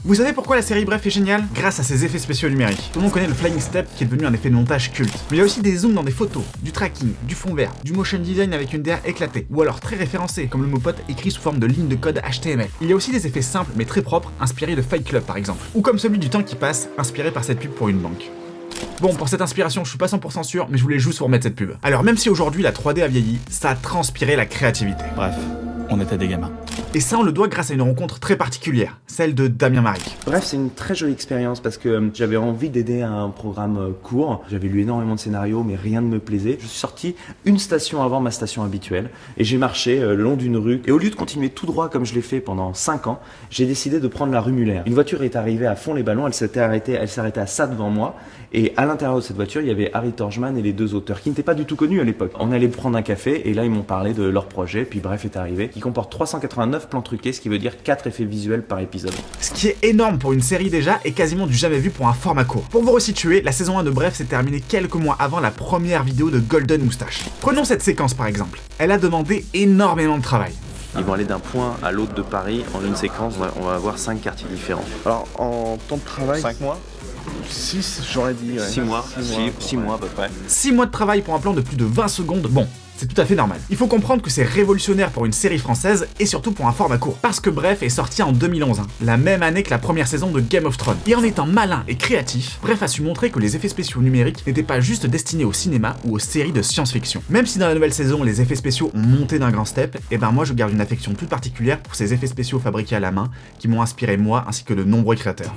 Vous savez pourquoi la série Bref est géniale? Grâce à ses effets spéciaux numériques. Tout le monde connaît le Flying Step qui est devenu un effet de montage culte. Mais il y a aussi des zooms dans des photos, du tracking, du fond vert, du motion design avec une DA éclatée, ou alors très référencé, comme le mot pote écrit sous forme de lignes de code HTML. Il y a aussi des effets simples mais très propres, inspirés de Fight Club par exemple. Ou comme celui du temps qui passe, inspiré par cette pub pour une banque. Bon, pour cette inspiration, je suis pas 100% sûr, mais je voulais juste vous remettre cette pub. Alors même si aujourd'hui la 3D a vieilli, ça a transpiré la créativité. Bref, on était des gamins. Et ça, on le doit grâce à une rencontre très particulière, celle de Damien Maric. Bref, c'est une très jolie expérience parce que j'avais envie d'aider à un programme court. J'avais lu énormément de scénarios, mais rien ne me plaisait. Je suis sorti une station avant ma station habituelle et j'ai marché le long d'une rue. Et au lieu de continuer tout droit comme je l'ai fait pendant 5 ans, j'ai décidé de prendre la rue Muller. Une voiture est arrivée à fond les ballons, elle s'est arrêtée à ça devant moi. Et à l'intérieur de cette voiture, il y avait Harry Torgman et les 2 auteurs qui n'étaient pas du tout connus à l'époque. On allait prendre un café et là, ils m'ont parlé de leur projet. Puis Bref est arrivé, qui comporte 389 plans truqués, ce qui veut dire 4 effets visuels par épisode. Ce qui est énorme pour une série déjà et quasiment du jamais vu pour un format court. Pour vous resituer, la saison 1 de Bref s'est terminée quelques mois avant la première vidéo de Golden Moustache. Prenons cette séquence par exemple. Elle a demandé énormément de travail. Ils vont aller d'un point à l'autre de Paris en une séquence, on va avoir 5 quartiers différents. Alors en temps de travail, 5 mois 6 j'aurais dit. Ouais. 6 mois, 6 mois à peu près. 6 mois de travail pour un plan de plus de 20 secondes, bon, c'est tout à fait normal. Il faut comprendre que c'est révolutionnaire pour une série française et surtout pour un format court. Parce que Bref est sorti en 2011, la même année que la première saison de Game of Thrones. Et en étant malin et créatif, Bref a su montrer que les effets spéciaux numériques n'étaient pas juste destinés au cinéma ou aux séries de science-fiction. Même si dans la nouvelle saison, les effets spéciaux ont monté d'un grand step, et ben moi je garde une affection toute particulière pour ces effets spéciaux fabriqués à la main qui m'ont inspiré moi ainsi que de nombreux créateurs.